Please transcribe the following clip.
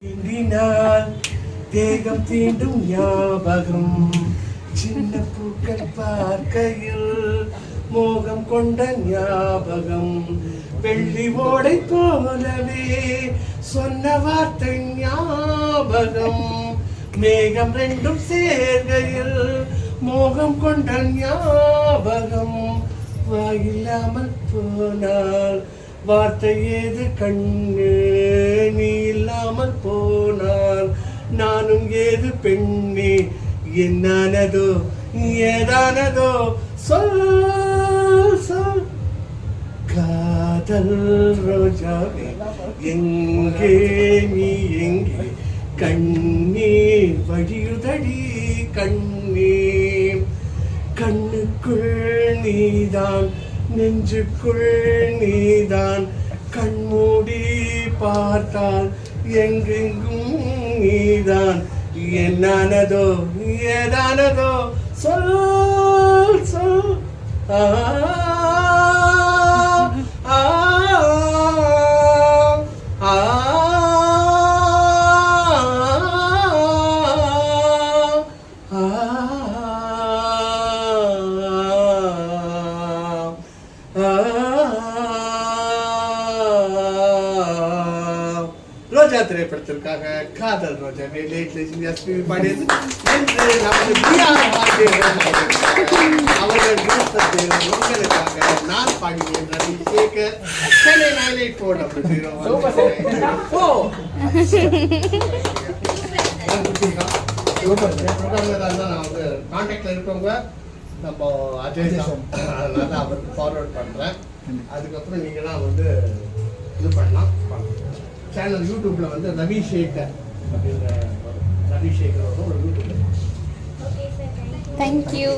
தீண்டினால் தேகம் தீண்டும் ஞாபகம் சின்ன பூக்கள் பார்க்கையில் மோகம் கொண்ட ஞாபகம் வெள்ளி ஓடை போலவே சொன்ன வார்த்தை ஞாபகம் மேகம் ரெண்டும் சேர்கையில் மோகம் கொண்ட ஞாபகம் வாயில்லாமல் போனால் வார்த்தை ஏது கண்ணு நீ இல்லாமல் போனால் நானும் ஏது பெண்ணே என்னானதோ ஏதானதோ சொல் சொல் காதல் ரோஜாவே எங்கே நீ எங்கே கண்ணீர் வழியுதடி கண்ணீர் கண்ணுக்குள் நீதான் நெஞ்சுக்குள் நீதான் கண்மூடி பார்த்தால் எங்கெங்கும் நீதான் என்னானதோ ஏதானதோ சொல் சொல் ஆ ஆ ஆ ரோஜா திரைப்படத்திற்காக காதல் ரோஜா லேட் பாடியது என்று நமது அவர்கள் விருப்பத்தில் உங்களுக்காக நான் பாடினேன் ரவி சேகர் சென்னை 984 நான் வந்து கான்டாக்ட்ல இருக்கவங்க நம்ம அஜய் அதனால அவருக்கு ஃபார்வர்ட் பண்றேன். அதுக்கப்புறம் நீங்களாம் வந்து இது பண்ணலாம். சேனல் யூடியூப்ல வந்து ரவி சேகர் அப்படின்ற ரவி சேகர் ஒரு யூடியூப்ல. Thank you.